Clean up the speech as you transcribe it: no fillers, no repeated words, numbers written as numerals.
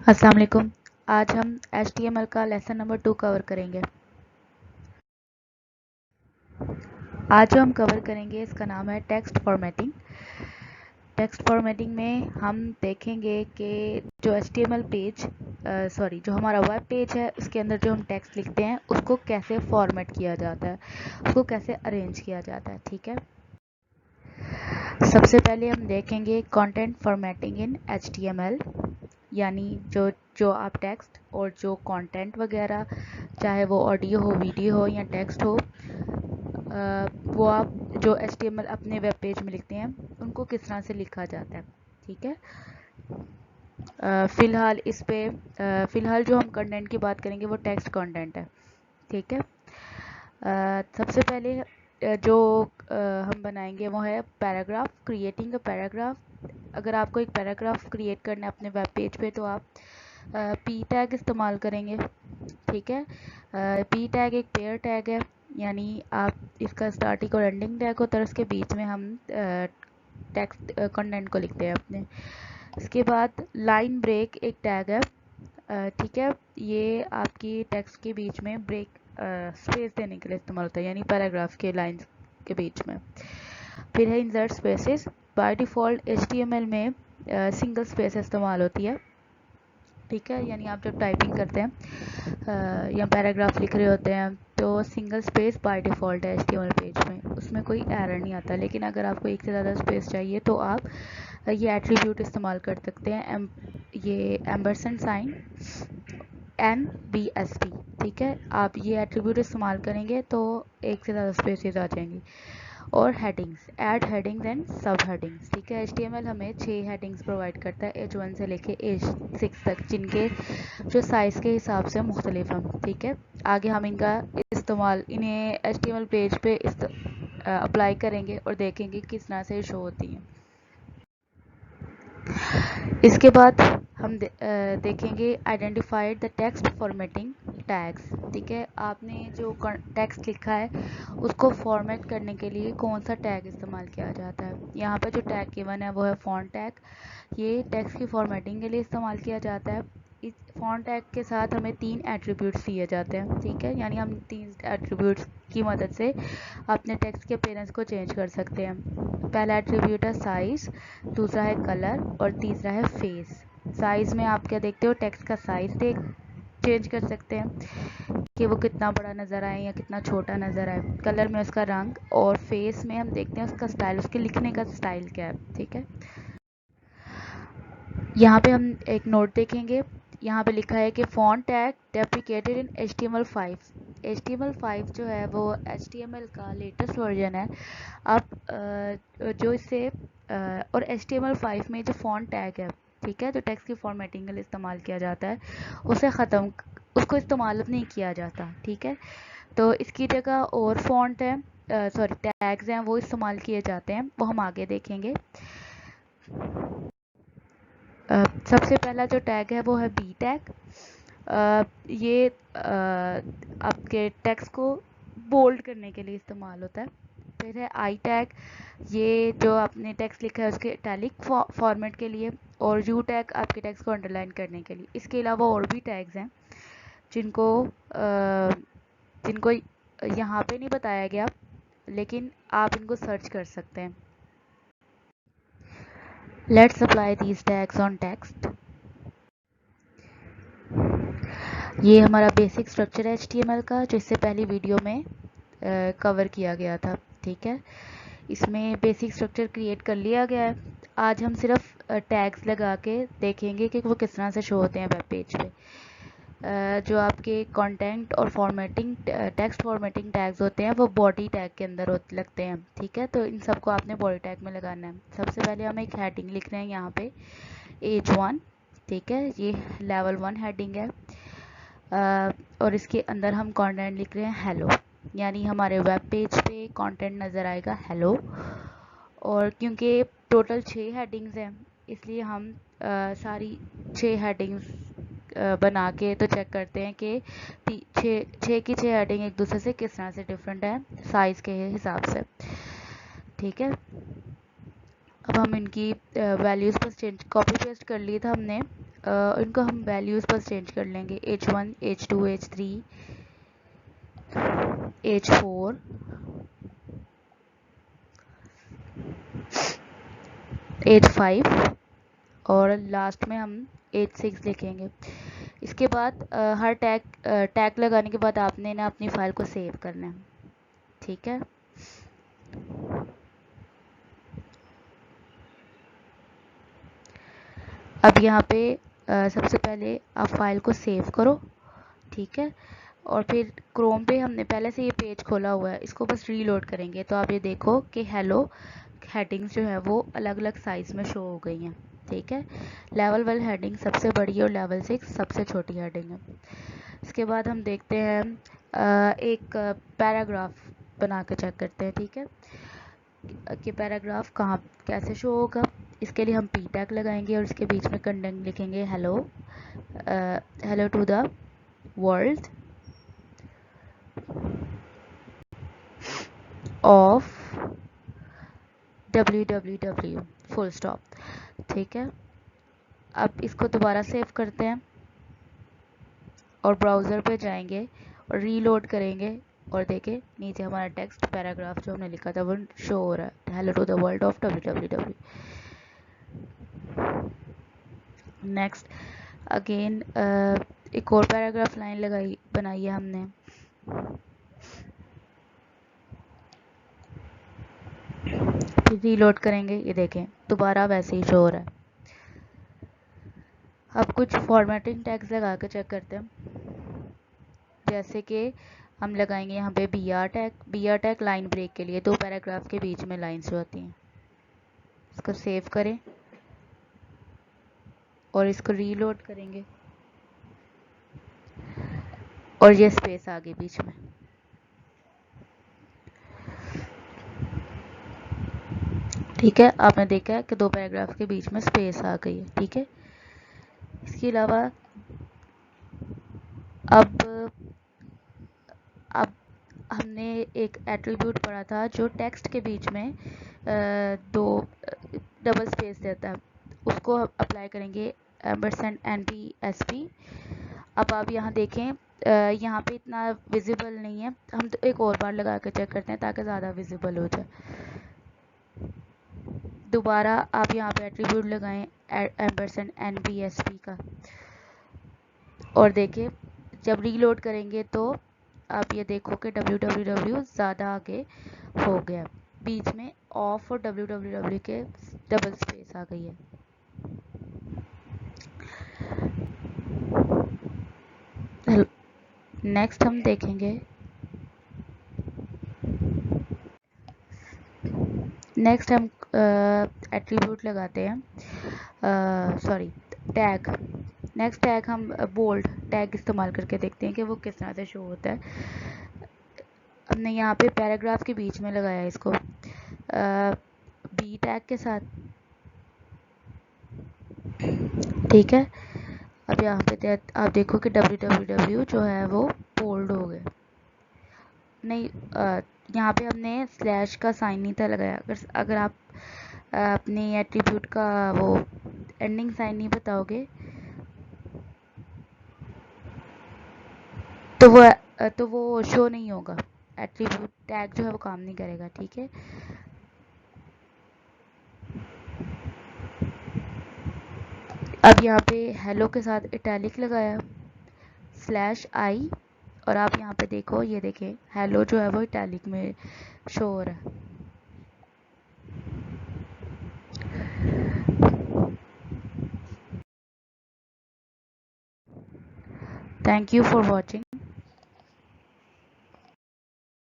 अस्सलाम वालेकुम। आज हम HTML का लेसन नंबर 2 कवर करेंगे। आज जो हम कवर करेंगे इसका नाम है टेक्स्ट फॉर्मेटिंग। टेक्स्ट फॉर्मेटिंग में हम देखेंगे कि जो HTML पेज जो हमारा वेब पेज है उसके अंदर जो हम टेक्स्ट लिखते हैं उसको कैसे फॉर्मेट किया जाता है, उसको कैसे अरेंज किया जाता है। ठीक है, सबसे पहले हम देखेंगे कंटेंट फॉर्मेटिंग इन HTML, यानी जो जो आप टेक्स्ट और जो कंटेंट वगैरह, चाहे वो ऑडियो हो, वीडियो हो या टेक्स्ट हो, वो आप जो HTML अपने वेब पेज में लिखते हैं उनको किस तरह से लिखा जाता है। ठीक है, फ़िलहाल जो हम कंटेंट की बात करेंगे वो टेक्स्ट कंटेंट है। ठीक है, सबसे पहले जो हम बनाएंगे वो है पैराग्राफ, क्रिएटिंग अ पैराग्राफ। अगर आपको एक पैराग्राफ क्रिएट करना है अपने वेब पेज पे तो आप पी टैग इस्तेमाल करेंगे। ठीक है, पी टैग एक पेयर टैग है, यानी आप इसका स्टार्टिंग और एंडिंग टैग होता है, उसके बीच में हम टेक्स्ट कंटेंट को लिखते हैं अपने। इसके बाद लाइन ब्रेक एक टैग है। ठीक है, ये आपकी टेक्स्ट के बीच में ब्रेक स्पेस देने के लिए इस्तेमाल होता है, यानी पैराग्राफ के लाइंस के बीच में। फिर है insert spaces. By default HTML में सिंगल स्पेस इस्तेमाल होती है। ठीक है, यानी आप जब टाइपिंग करते हैं या पैराग्राफ लिख रहे होते हैं तो सिंगल स्पेस बाय डिफ़ॉल्ट है HTML पेज में, उसमें कोई एरर नहीं आता। लेकिन अगर आपको एक से ज़्यादा स्पेस चाहिए तो आप ये एट्रीब्यूट इस्तेमाल कर सकते हैं, ये एम्बरसेंड साइन NBST। ठीक है, आप ये एट्रीब्यूट इस्तेमाल करेंगे तो एक से ज़्यादा स्पेसेस आ जाएंगी। और हेडिंग्स, ऐड हेडिंग्स एंड सब हेडिंग्स। ठीक है, HTML हमें 6 हेडिंग्स प्रोवाइड करता है H1 से लेके H6 तक, जिनके जो साइज़ के हिसाब से मुख्तलिफ हैं। ठीक है, आगे हम इनका इस्तेमाल इन्हें HTML पेज पे अप्लाई करेंगे और देखेंगे किस तरह से शो होती हैं। इसके बाद हम देखेंगे identified the text formatting tags. ठीक है, आपने जो टेक्स्ट लिखा है उसको फॉर्मेट करने के लिए कौन सा टैग इस्तेमाल किया जाता है। यहाँ पर जो टैग गिवन है वो है फॉन्ट टैग। ये टेक्स्ट की फॉर्मेटिंग के लिए इस्तेमाल किया जाता है। इस फॉन्ट टैग के साथ हमें 3 एट्रीब्यूट्स दिए जाते हैं। ठीक है, यानी हम 3 एट्रीब्यूट्स की मदद से अपने टेक्स्ट के अपीयरेंस को चेंज कर सकते हैं। पहला एट्रीब्यूट है साइज़, दूसरा है कलर और तीसरा है फेस। साइज़ में आप क्या देखते हो, टेक्स्ट का साइज़ चेंज कर सकते हैं कि वो कितना बड़ा नज़र आए या कितना छोटा नज़र आए। कलर में उसका रंग, और फेस में हम देखते हैं उसका स्टाइल, उसके लिखने का स्टाइल क्या है। ठीक है, यहाँ पे हम एक नोट देखेंगे, यहाँ पे लिखा है कि फॉन्ट टैग डेप्रिकेटेड इन HTML5। HTML5 जो है वो HTML का लेटेस्ट वर्जन है। आप जो इससे और HTML5 में जो फॉन्ट टैग है, ठीक है, जो टेक्स्ट की फॉर्मेटिंग के लिए इस्तेमाल किया जाता है, उसको इस्तेमाल अब नहीं किया जाता। ठीक है, तो इसकी जगह और फॉन्ट है, टैग्स हैं, वो इस्तेमाल किए जाते हैं, वो हम आगे देखेंगे। सबसे पहला जो टैग है वो है बी टैग। ये आपके टेक्स्ट को बोल्ड करने के लिए इस्तेमाल होता है। फिर है आई टैग, ये जो आपने टेक्स्ट लिखा है उसके इटैलिक फॉर्मेट के लिए। और यू टैग आपके टेक्स्ट को अंडरलाइन करने के लिए। इसके अलावा और भी टैग्स हैं जिनको जिनको यहाँ पे नहीं बताया गया, लेकिन आप इनको सर्च कर सकते हैं। Let's apply these tags on text। ये हमारा बेसिक स्ट्रक्चर है HTML का, जो इससे पहली वीडियो में कवर किया गया था। ठीक है, इसमें बेसिक स्ट्रक्चर क्रिएट कर लिया गया है। आज हम सिर्फ टैग्स लगा के देखेंगे कि वो किस तरह से शो होते हैं वेब पेज पे। जो आपके कंटेंट और टेक्स्ट फॉर्मेटिंग टैग्स होते हैं वो बॉडी टैग के अंदर लगते हैं। ठीक है, तो इन सबको आपने बॉडी टैग में लगाना है। सबसे पहले हम एक हेडिंग लिख रहे हैं यहाँ पे H1। ठीक है, ये लेवल 1 हेडिंग है। और इसके अंदर हम कंटेंट लिख रहे हैं हेलो, यानी हमारे वेब पेज पे कंटेंट नज़र आएगा हेलो। और क्योंकि टोटल 6 हेडिंग्स हैं इसलिए हम सारी 6 हेडिंग्स बना के तो चेक करते हैं कि 6 की 6 हेडिंग एक दूसरे से किस तरह से डिफरेंट है साइज़ के हिसाब से। ठीक है, अब हम इनकी वैल्यूज़ बस चेंज कॉपी पेस्ट कर लिए था हमने, इनको हम वैल्यूज़ बस चेंज कर लेंगे। H1 H2 H3 H4 H5 और लास्ट में हम H6 लिखेंगे। इसके बाद हर टैग लगाने के बाद आपने ना अपनी फ़ाइल को सेव करना है, ठीक है। अब यहाँ पे सबसे पहले आप फाइल को सेव करो, ठीक है। और फिर क्रोम पे हमने पहले से ये पेज खोला हुआ है, इसको बस रीलोड करेंगे तो आप ये देखो कि हेलो हेडिंग्स जो है वो अलग अलग साइज़ में शो हो गई हैं, ठीक है। लेवल 1 हेडिंग सबसे बड़ी है और लेवल 6 सबसे छोटी हेडिंग है। इसके बाद हम देखते हैं एक पैराग्राफ बना के चेक करते हैं, ठीक है, कि पैराग्राफ कहाँ कैसे शो होगा। इसके लिए हम पी टैग लगाएंगे और इसके बीच में कंटेंट लिखेंगे hello, hello to the world of www full stop, ठीक है। अब इसको दोबारा सेव करते हैं और ब्राउज़र पे जाएंगे और रीलोड करेंगे और देखें नीचे हमारा टेक्स्ट पैराग्राफ जो हमने लिखा था वो शो हो रहा है, hello to the world of www। Next again एक और पैराग्राफ लाइन बनाई है हमने, फिर रीलोड करेंगे, ये देखें दोबारा वैसे ही शो हो रहा है। अब कुछ फॉर्मेटिंग टैग्स लगा के चेक करते हैं, जैसे कि हम लगाएंगे यहाँ पे B R tag line break के लिए, दो पैराग्राफ के बीच में लाइन्स जो होती हैं। इसको सेव करें और इसको रीलोड करेंगे और ये स्पेस आ गई बीच में, ठीक है। आपने देखा है कि दो पैराग्राफ के बीच में स्पेस आ गई है, ठीक है। इसके अलावा अब हमने एक एट्रीब्यूट पढ़ा था जो टेक्स्ट के बीच में दो डबल स्पेस देता है, उसको अप्लाई करेंगे $NPSP। अब आप यहाँ देखें यहाँ पे इतना विजिबल नहीं है, हम तो एक और बार लगा कर चेक करते हैं ताकि ज़्यादा विजिबल हो जाए। दोबारा आप यहाँ पे एट्रीब्यूट लगाएं $NPSP का और देखें जब रीलोड करेंगे तो आप ये देखो कि www ज़्यादा आगे हो गया, बीच में ऑफ और www के डबल स्पेस आ गई है। नेक्स्ट हम देखेंगे, नेक्स्ट हम एट्रीब्यूट लगाते हैं, सॉरी टैग। नेक्स्ट टैग हम बोल्ड टैग इस्तेमाल करके देखते हैं कि वो किस तरह से शो होता है। हमने यहाँ पे पैराग्राफ के बीच में लगाया है इसको बी टैग के साथ, ठीक है। अब यहाँ पे आप देखो कि www जो है वो बोल्ड हो गया। नहीं, यहाँ पे हमने स्लैश का साइन नहीं था लगाया। अगर आप अपनी एट्रीब्यूट का वो एंडिंग साइन नहीं बताओगे तो वो शो नहीं होगा, एट्रीब्यूट टैग जो है वो काम नहीं करेगा, ठीक है। अब यहाँ पे हेलो के साथ इटैलिक लगाया /i और आप यहाँ पे देखो, ये देखें हेलो जो है वो इटैलिक में शो हो रहा है। Thank you for watching.